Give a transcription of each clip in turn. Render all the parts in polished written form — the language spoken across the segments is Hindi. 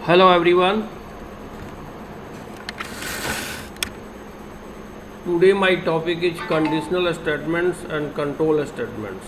Hello everyone. Today my topic is conditional statements and control statements.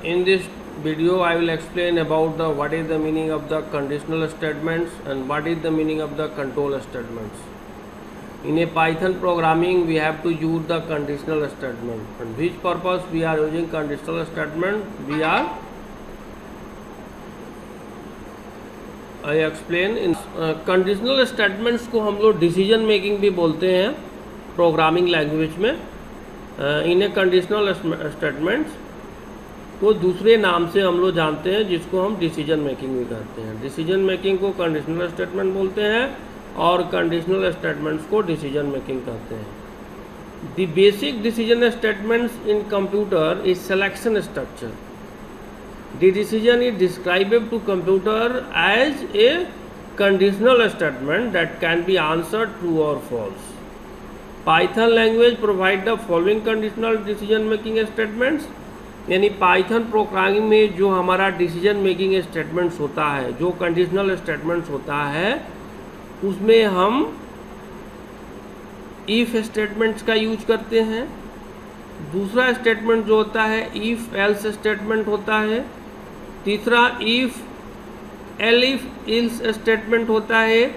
In this video I will explain about what is the meaning of the conditional statements and what is the meaning of the control statements. In a Python programming we have to use the conditional statement. And which purpose we are using conditional statement? I explain in conditional statements को हम लोग डिसीजन मेकिंग भी बोलते हैं प्रोग्रामिंग लैंग्वेज में। इन्हें कंडीशनल स्टेटमेंट्स को दूसरे नाम से हम लोग जानते हैं जिसको हम डिसीजन मेकिंग भी कहते हैं। डिसीजन मेकिंग को कंडीशनल स्टेटमेंट बोलते हैं और कंडीशनल स्टेटमेंट्स को डिसीजन मेकिंग कहते हैं। The basic decision statements in computer is selection structure. The decision is described to computer as a conditional statement that can be answered true or false. Python language provide the following conditional decision making statements. यानी पाइथन प्रोग्रामिंग में जो हमारा डिसीजन मेकिंग स्टेटमेंट्स होता है, जो कंडीशनल स्टेटमेंट्स होता है, उसमें हम इफ स्टेटमेंट्स का यूज करते हैं। दूसरा स्टेटमेंट जो होता है इफ एल्स स्टेटमेंट होता है। तीसरा इफ एल्स स्टेटमेंट होता है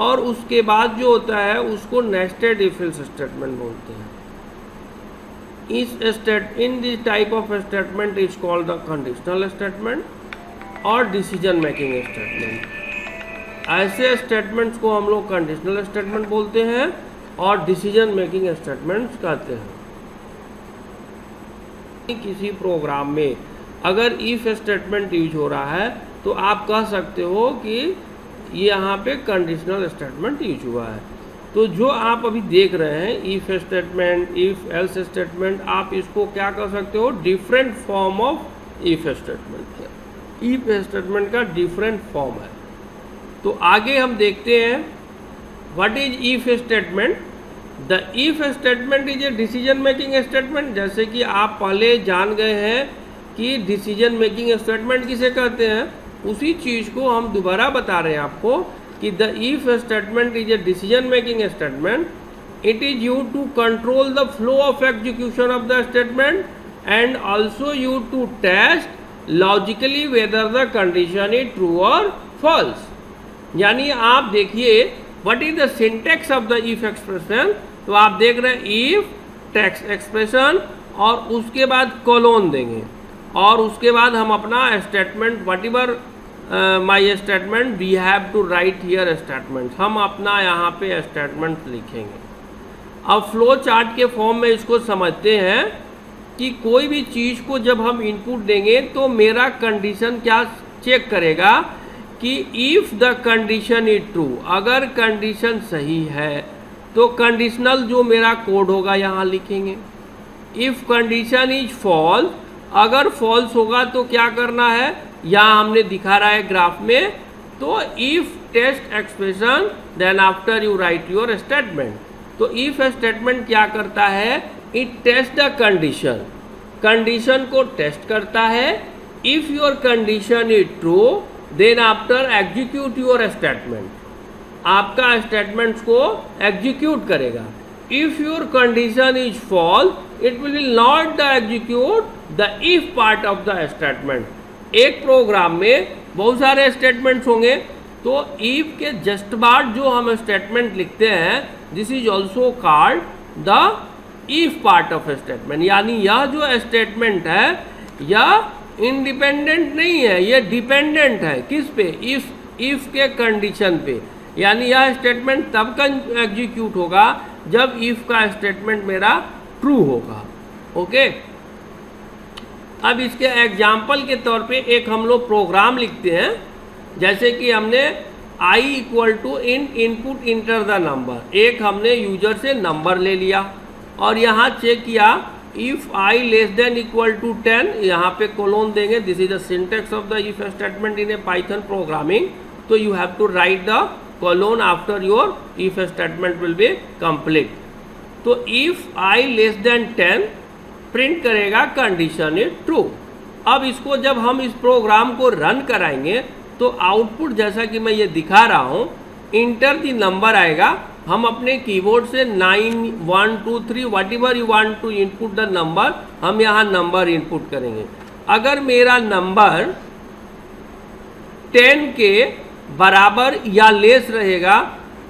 और उसके बाद जो होता है उसको नेस्टेड इफ एल्स स्टेटमेंट बोलते हैं। In this type of statement is called the conditional statement और डिसीजन मेकिंग स्टेटमेंट। ऐसे स्टेटमेंट्स को हम लोग कंडीशनल स्टेटमेंट बोलते हैं और डिसीजन मेकिंग स्टेटमेंट्स कहते हैं। किसी प्रोग्राम में अगर इफ स्टेटमेंट यूज हो रहा है तो आप कह सकते हो कि ये यहाँ पे कंडीशनल स्टेटमेंट यूज हुआ है। तो जो आप अभी देख रहे हैं if statement, if else statement, आप इसको क्या कर सकते हो, different form of if statement. If statement का डिफरेंट फॉर्म है। तो आगे हम देखते हैं what is if statement. The if statement is a decision making statement. जैसे कि आप पहले जान गए हैं कि डिसीजन मेकिंग स्टेटमेंट किसे कहते हैं, उसी चीज़ को हम दोबारा बता रहे हैं आपको कि the if statement is a decision making statement. It is used to control the flow of execution of the statement and also used to test logically whether the condition is true और फॉल्स। यानी आप देखिए what is the syntax of the if expression. तो आप देख रहे हैं इफ टेक्स्ट एक्सप्रेशन और उसके बाद कोलोन देंगे और उसके बाद हम अपना statement whatever my statement we have to write here statement, हम अपना यहाँ पे स्टेटमेंट लिखेंगे। अब फ्लो चार्ट के फॉर्म में इसको समझते हैं कि कोई भी चीज़ को जब हम इनपुट देंगे तो मेरा कंडीशन क्या चेक करेगा कि if the condition is true, अगर कंडीशन सही है तो कंडीशनल जो मेरा कोड होगा यहाँ लिखेंगे। इफ़ कंडीशन इज फॉल्स, अगर फॉल्स होगा तो क्या करना है, यहाँ हमने दिखा रहा है ग्राफ में। तो if test expression then after you write your statement. तो इफ स्टेटमेंट क्या करता है, it test the condition, condition को टेस्ट करता है। If your condition is true then after execute your statement, आपका स्टेटमेंट्स को एग्जीक्यूट करेगा। If your condition is false it will not execute the if part of the statement। एक प्रोग्राम में बहुत सारे स्टेटमेंट्स होंगे तो if के जस्ट बाद जो हम स्टेटमेंट लिखते हैं this is also called the if part of statement. यानी यह जो स्टेटमेंट है यह इंडिपेंडेंट नहीं है, यह डिपेंडेंट है किस पे, if के कंडीशन पे। यानी यह स्टेटमेंट तब का एग्जीक्यूट होगा जब if का स्टेटमेंट मेरा ट्रू होगा। ओके, अब इसके एग्जाम्पल के तौर पे एक हम लोग प्रोग्राम लिखते हैं। जैसे कि हमने i equal to input enter the number, एक हमने यूजर से नंबर ले लिया और यहाँ चेक किया if i less than equal to 10, यहाँ पे कोलोन देंगे। This is the syntax of the if statement in a Python programming. तो you have to write the colon after your if statement will be complete. तो if i less than 10 print करेगा कंडीशन इज ट्रू। अब इसको जब हम इस प्रोग्राम को रन कराएंगे तो आउटपुट जैसा कि मैं ये दिखा रहा हूँ, इंटर द नंबर आएगा। हम अपने कीबोर्ड से 9 1 2 3 whatever you want to input the number, हम यहाँ नंबर इनपुट करेंगे। अगर मेरा नंबर 10 के बराबर या लेस रहेगा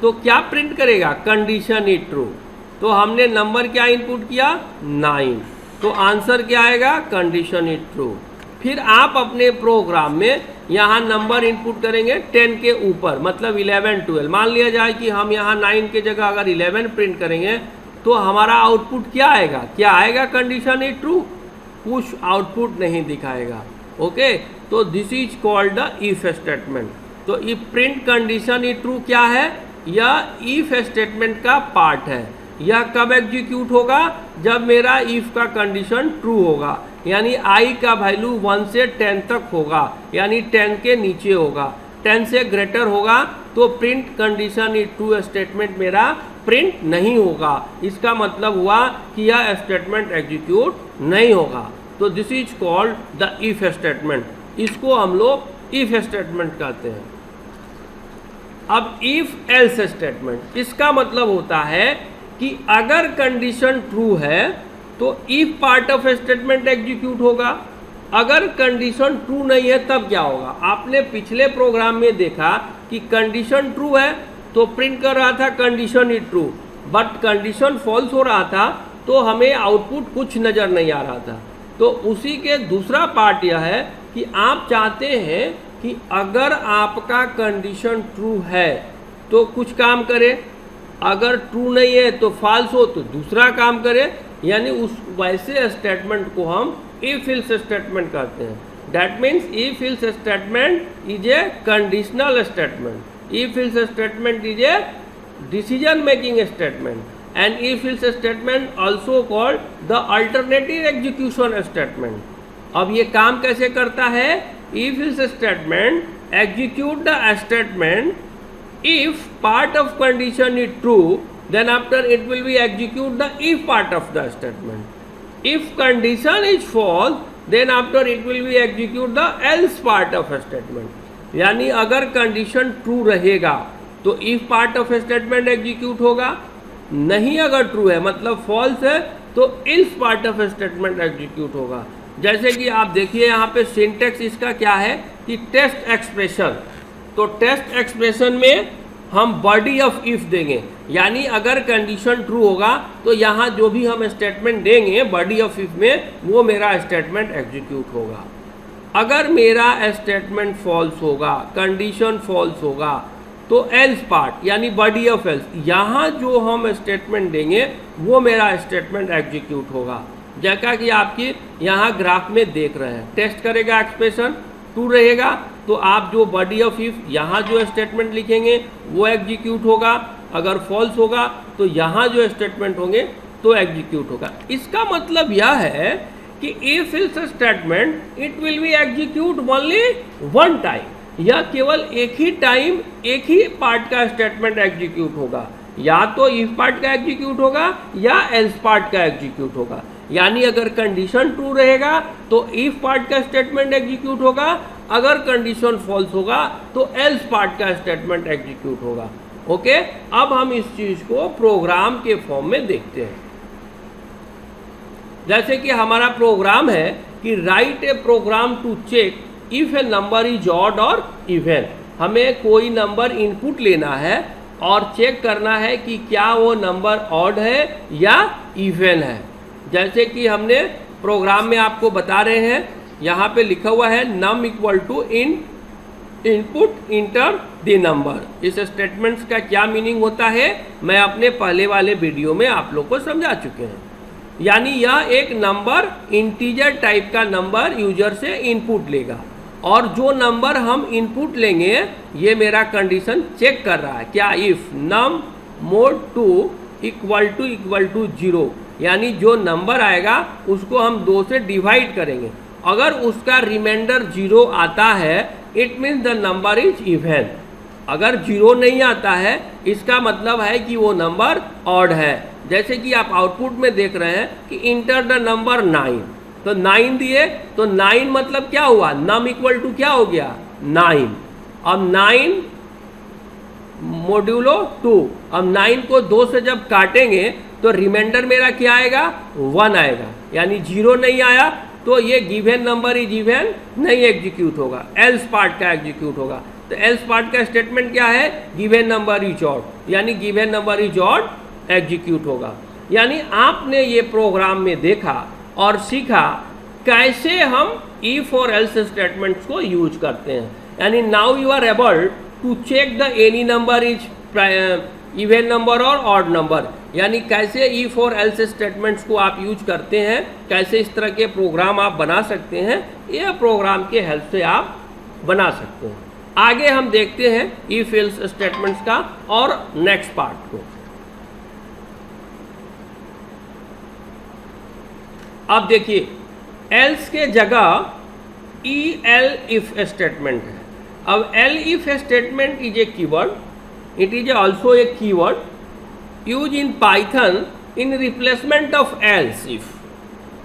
तो क्या प्रिंट करेगा, कंडीशन इज ट्रू। तो हमने नंबर क्या इनपुट किया, 9, तो आंसर क्या आएगा, कंडीशन इज ट्रू। फिर आप अपने प्रोग्राम में यहाँ नंबर इनपुट करेंगे 10 के ऊपर, मतलब 11 12। मान लिया जाए कि हम यहाँ 9 के जगह अगर 11 प्रिंट करेंगे तो हमारा आउटपुट क्या आएगा, क्या आएगा, कंडीशन इज ट्रू, कुछ आउटपुट नहीं दिखाएगा। ओके, तो this is called the if statement. तो if print condition is true क्या है, यह इफ स्टेटमेंट का पार्ट है। यह कब एग्जीक्यूट होगा, जब मेरा इफ का कंडीशन ट्रू होगा, यानी आई का वैल्यू 1 से 10 तक होगा, यानी 10 के नीचे होगा, 10 से ग्रेटर होगा तो print condition is true statement मेरा प्रिंट नहीं होगा। इसका मतलब हुआ कि यह स्टेटमेंट एग्जीक्यूट नहीं होगा। तो this is called the if statement, इसको हम लोग इफ स्टेटमेंट कहते हैं। अब इफ एल्स स्टेटमेंट, इसका मतलब होता है कि अगर कंडीशन ट्रू है तो if part of statement execute होगा, अगर कंडीशन ट्रू नहीं है तब क्या होगा। आपने पिछले प्रोग्राम में देखा कि कंडीशन ट्रू है तो प्रिंट कर रहा था condition is true, but condition false हो रहा था तो हमें आउटपुट कुछ नज़र नहीं आ रहा था। तो उसी के दूसरा पार्ट यह है कि आप चाहते हैं कि अगर आपका कंडीशन ट्रू है तो कुछ काम करे, अगर ट्रू नहीं है तो फॉल्स हो तो दूसरा काम करे, यानी उस वैसे स्टेटमेंट को हम इफ एल्स स्टेटमेंट कहते हैं। That means if else statement is A conditional statement, if else statement is a decision making statement, and if else statement also called the alternative execution statement। अब ये काम कैसे करता है, if else statement execute the statement if part of condition is true, then after it will be execute the if part of the statement, if condition is false then after it will be execute the else part of a statement। यानी अगर कंडीशन ट्रू रहेगा तो if part of statement execute होगा, नहीं अगर ट्रू है मतलब फॉल्स है तो ills part of statement execute होगा। जैसे कि आप देखिए यहाँ पे सिंटेक्स इसका क्या है कि टेस्ट एक्सप्रेशन, तो टेस्ट एक्सप्रेशन में हम बॉडी ऑफ इफ देंगे, यानी अगर कंडीशन ट्रू होगा तो यहाँ जो भी हम स्टेटमेंट देंगे बॉडी ऑफ इफ में वो मेरा स्टेटमेंट एग्जीक्यूट होगा। अगर मेरा स्टेटमेंट फॉल्स होगा, कंडीशन फॉल्स होगा तो एल्स पार्ट यानी बॉडी ऑफ एल्स, यहाँ जो हम स्टेटमेंट देंगे वो मेरा स्टेटमेंट एग्जीक्यूट होगा। जैसा कि आपकी यहाँ ग्राफ में देख रहे हैं, टेस्ट करेगा एक्सप्रेशन, ट्रू रहेगा तो आप जो बॉडी ऑफ इफ यहाँ जो स्टेटमेंट लिखेंगे वो एग्जीक्यूट होगा, अगर फॉल्स होगा तो यहाँ जो स्टेटमेंट होंगे तो एग्जीक्यूट होगा। इसका मतलब यह है कि if else statement it will be execute only one time, या केवल एक ही टाइम एक ही पार्ट का स्टेटमेंट एग्जीक्यूट होगा, या तो इफ पार्ट का एग्जीक्यूट होगा या एल्स पार्ट का एग्जीक्यूट होगा। यानी अगर कंडीशन ट्रू रहेगा तो इफ पार्ट का स्टेटमेंट एग्जीक्यूट होगा, अगर कंडीशन फॉल्स होगा तो एल्स पार्ट का स्टेटमेंट एग्जीक्यूट होगा। ओके, अब हम इस चीज को प्रोग्राम के फॉर्म में देखते हैं। जैसे कि हमारा प्रोग्राम है कि write a program to check if a number is odd और इवन। हमें कोई नंबर इनपुट लेना है और चेक करना है कि क्या वो नंबर ऑड है या इवन है। जैसे कि हमने प्रोग्राम में आपको बता रहे हैं, यहाँ पे लिखा हुआ है num equal to input enter the number. इस स्टेटमेंट्स का क्या मीनिंग होता है मैं अपने पहले वाले वीडियो में आप लोग को समझा चुके हैं। यानी यह एक नंबर इंटीजर टाइप का नंबर यूजर से इनपुट लेगा, और जो नंबर हम इनपुट लेंगे ये मेरा कंडीशन चेक कर रहा है क्या, if num mod 2 equal to 0, यानी जो नंबर आएगा उसको हम 2 से डिवाइड करेंगे, अगर उसका रिमाइंडर 0 आता है it means the number is even, अगर 0 नहीं आता है इसका मतलब है कि वो नंबर ऑड है। जैसे कि आप आउटपुट में देख रहे हैं कि इंटर द नंबर 9, तो 9 दिए तो 9 मतलब क्या हुआ, नम इक्वल टू क्या हो गया 9, अब 9 मोड्यूलो 2, अब 9 को 2 से जब काटेंगे तो रिमाइंडर मेरा क्या आएगा, 1 आएगा, यानी 0 नहीं आया तो ये गिवन नंबर इज इवन नहीं एग्जीक्यूट होगा, एल्स पार्ट का एग्जीक्यूट होगा। तो एल्स पार्ट का स्टेटमेंट क्या है, गिवन नंबर इज ऑड, यानी given number is odd execute होगा। यानी आपने ये प्रोग्राम में देखा और सीखा कैसे हम इफ और एल्स स्टेटमेंट्स को यूज करते हैं। यानी now you are able to check the any number is even number और ऑड नंबर, यानी कैसे इफ और एल्स स्टेटमेंट्स को आप यूज करते हैं, कैसे इस तरह के प्रोग्राम आप बना सकते हैं, यह प्रोग्राम के हेल्प से आप बना सकते हैं। आगे हम देखते हैं इफ एल्स स्टेटमेंट्स का और नेक्स्ट पार्ट को। अब देखिए एल्स के जगह एल इफ स्टेटमेंट है। अब L if statement is A keyword, it is also a keyword use in Python in replacement of else if.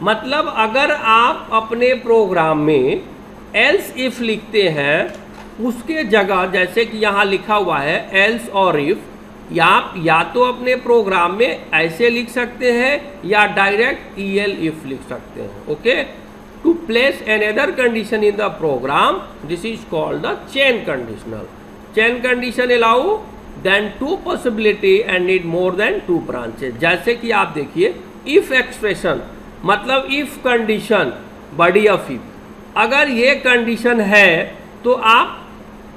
मतलब अगर आप अपने प्रोग्राम में एल्स इफ लिखते हैं, उसके जगह जैसे कि यहाँ लिखा हुआ है एल्स और इफ, आप या तो अपने प्रोग्राम में ऐसे लिख सकते हैं या डायरेक्ट एल इफ लिख सकते हैं। Okay, to place another condition in the program, this is called the chain conditional. Chain condition allow than 2 possibility and need more than 2 branches. जैसे कि आप देखिए इफ एक्सप्रेशन, मतलब if condition body of if, अगर ये कंडीशन है तो आप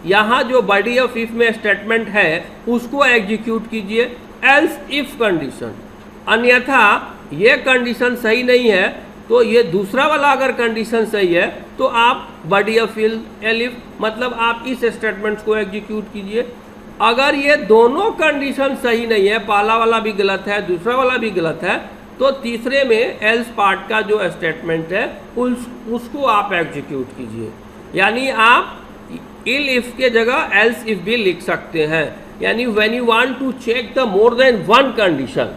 यहाँ जो बॉडी ऑफ इफ में स्टेटमेंट है उसको एग्जीक्यूट कीजिए एल्स इफ कंडीशन। अन्यथा ये कंडीशन सही नहीं है तो ये दूसरा वाला अगर कंडीशन सही है तो आप बॉडी ऑफ एल इफ, मतलब आप इस स्टेटमेंट्स को एग्जीक्यूट कीजिए। अगर ये दोनों कंडीशन सही नहीं है, पहला वाला भी गलत है दूसरा वाला भी गलत है, तो तीसरे में एल्स पार्ट का जो स्टेटमेंट है उसको आप एग्जीक्यूट कीजिए। यानी आप इल इफ के जगह एल्स इफ भी लिख सकते हैं। यानी when you want to check the more than one condition,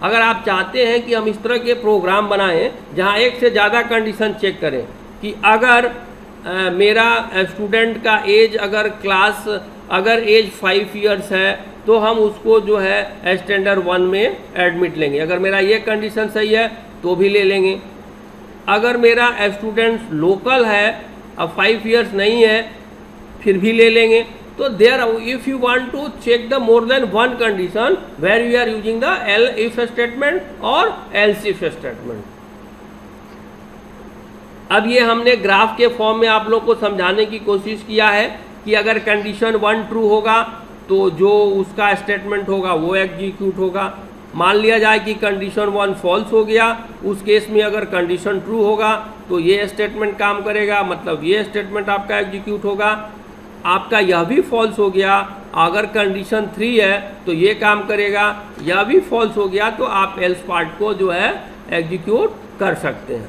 अगर आप चाहते हैं कि हम इस तरह के प्रोग्राम बनाएं जहां एक से ज़्यादा कंडीशन चेक करें कि अगर मेरा स्टूडेंट का एज अगर एज 5 इयर्स है तो हम उसको जो है स्टैंडर्ड 1 में एडमिट लेंगे, अगर मेरा ये कंडीशन सही है तो भी ले लेंगे। अगर मेरा स्टूडेंट लोकल है, अब 5 इयर्स नहीं है, फिर भी ले लेंगे। तो there if you want to check the more than one condition where you are using the elif statement और एल्स इफ स्टेटमेंट। अब ये हमने ग्राफ के फॉर्म में आप लोग को समझाने की कोशिश किया है कि अगर कंडीशन 1 ट्रू होगा तो जो उसका स्टेटमेंट होगा वो एग्जीक्यूट होगा। मान लिया जाए कि कंडीशन 1 फॉल्स हो गया, उस केस में अगर कंडीशन ट्रू होगा तो ये स्टेटमेंट काम करेगा, मतलब ये स्टेटमेंट आपका एग्जीक्यूट होगा। आपका यह भी फॉल्स हो गया, अगर कंडीशन 3 है तो ये काम करेगा, यह भी फॉल्स हो गया तो आप एल्स पार्ट को जो है एग्जीक्यूट कर सकते हैं।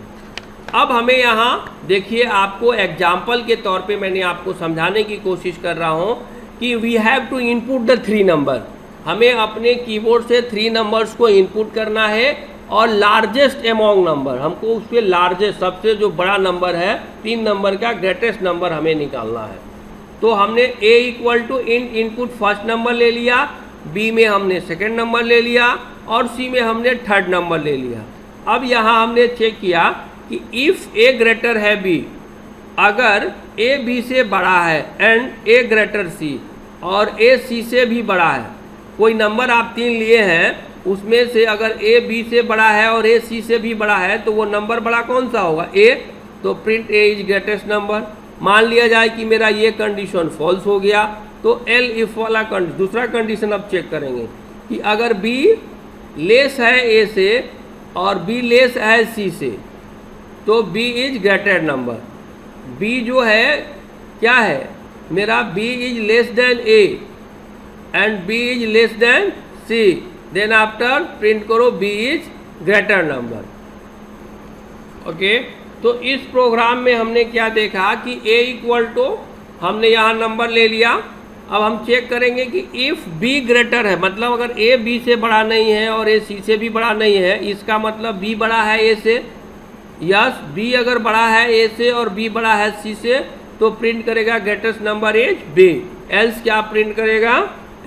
अब हमें यहाँ देखिए, आपको एग्जाम्पल के तौर पे मैंने आपको समझाने की कोशिश कर रहा हूँ कि we have to input the 3 number. हमें अपने कीबोर्ड से 3 नंबर्स को इनपुट करना है और लार्जेस्ट एमोंग नंबर, हमको उसके लार्जेस्ट सबसे जो बड़ा नंबर है 3 नंबर का ग्रेटेस्ट नंबर हमें निकालना है। तो हमने a equal to input first number ले लिया, b में हमने सेकेंड नंबर ले लिया और c में हमने थर्ड नंबर ले लिया। अब यहाँ हमने चेक किया कि इफ़ a ग्रेटर है b, अगर a b से बड़ा है एंड a ग्रेटर c और a c से भी बड़ा है, कोई नंबर आप 3 लिए हैं उसमें से अगर a b से बड़ा है और a c से भी बड़ा है तो वो नंबर बड़ा कौन सा होगा, a। तो print a is greatest number. मान लिया जाए कि मेरा ये कंडीशन फॉल्स हो गया तो एल इफ वाला दूसरा कंडीशन अब चेक करेंगे कि अगर b लेस है a से और b लेस है c से तो b is greater number. b जो है क्या है मेरा, b is less than a and b is less than c, then after print करो b is greater number. Okay, तो इस प्रोग्राम में हमने क्या देखा कि a इक्वल टू हमने यहाँ नंबर ले लिया। अब हम चेक करेंगे कि इफ़ b ग्रेटर है, मतलब अगर a b से बड़ा नहीं है और a c से भी बड़ा नहीं है, इसका मतलब b बड़ा है a से। यस, b अगर बड़ा है a से और b बड़ा है c से तो प्रिंट करेगा greatest number is b. Else क्या प्रिंट करेगा,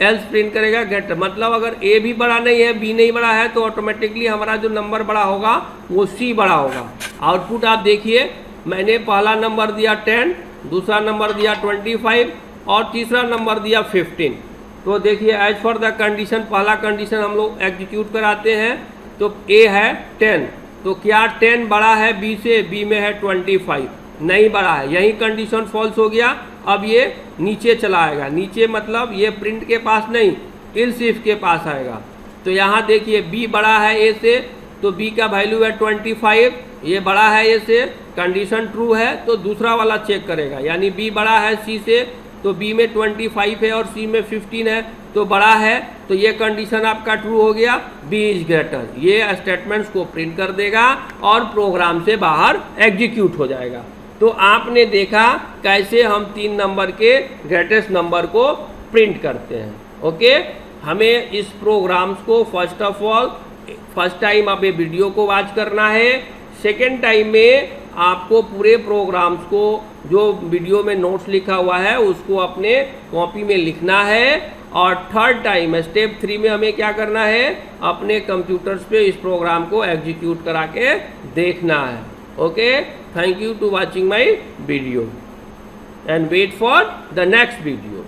एल्स प्रिंट करेगा ग्रेटर, मतलब अगर ए भी बड़ा नहीं है बी नहीं बड़ा है तो ऑटोमेटिकली हमारा जो नंबर बड़ा होगा वो सी बड़ा होगा। आउटपुट आप देखिए, मैंने पहला नंबर दिया 10, दूसरा नंबर दिया 25 और तीसरा नंबर दिया 15। तो देखिए एज फॉर द कंडीशन, पहला कंडीशन हम लोग एग्जीक्यूट कराते हैं। तो ए है 10, तो क्या 10 बड़ा है बी से, बी में है 25, नहीं बड़ा है, यही कंडीशन फॉल्स हो गया। अब ये नीचे चला आएगा, नीचे मतलब ये प्रिंट के पास नहीं इल्स इफ के पास आएगा। तो यहाँ देखिए बी बड़ा है ए से, तो बी का वैल्यू है 25, ये बड़ा है ए से, कंडीशन ट्रू है तो दूसरा वाला चेक करेगा, यानी बी बड़ा है सी से, तो बी में 25 है और सी में 15 है तो बड़ा है, तो ये कंडीशन आपका ट्रू हो गया, बी इज ग्रेटर। ये स्टेटमेंट्स को प्रिंट कर देगा और प्रोग्राम से बाहर एग्जीक्यूट हो जाएगा। तो आपने देखा कैसे हम 3 नंबर के ग्रेटेस्ट नंबर को प्रिंट करते हैं। ओके, हमें इस प्रोग्राम्स को फर्स्ट टाइम आप ये वीडियो को वॉच करना है, सेकेंड टाइम में आपको पूरे प्रोग्राम्स को जो वीडियो में नोट्स लिखा हुआ है उसको अपने कॉपी में लिखना है, और थर्ड टाइम स्टेप 3 में हमें क्या करना है, अपने कंप्यूटर्स पे इस प्रोग्राम को एग्जीक्यूट करा के देखना है। Okay, thank you to watching my video and wait for the next video.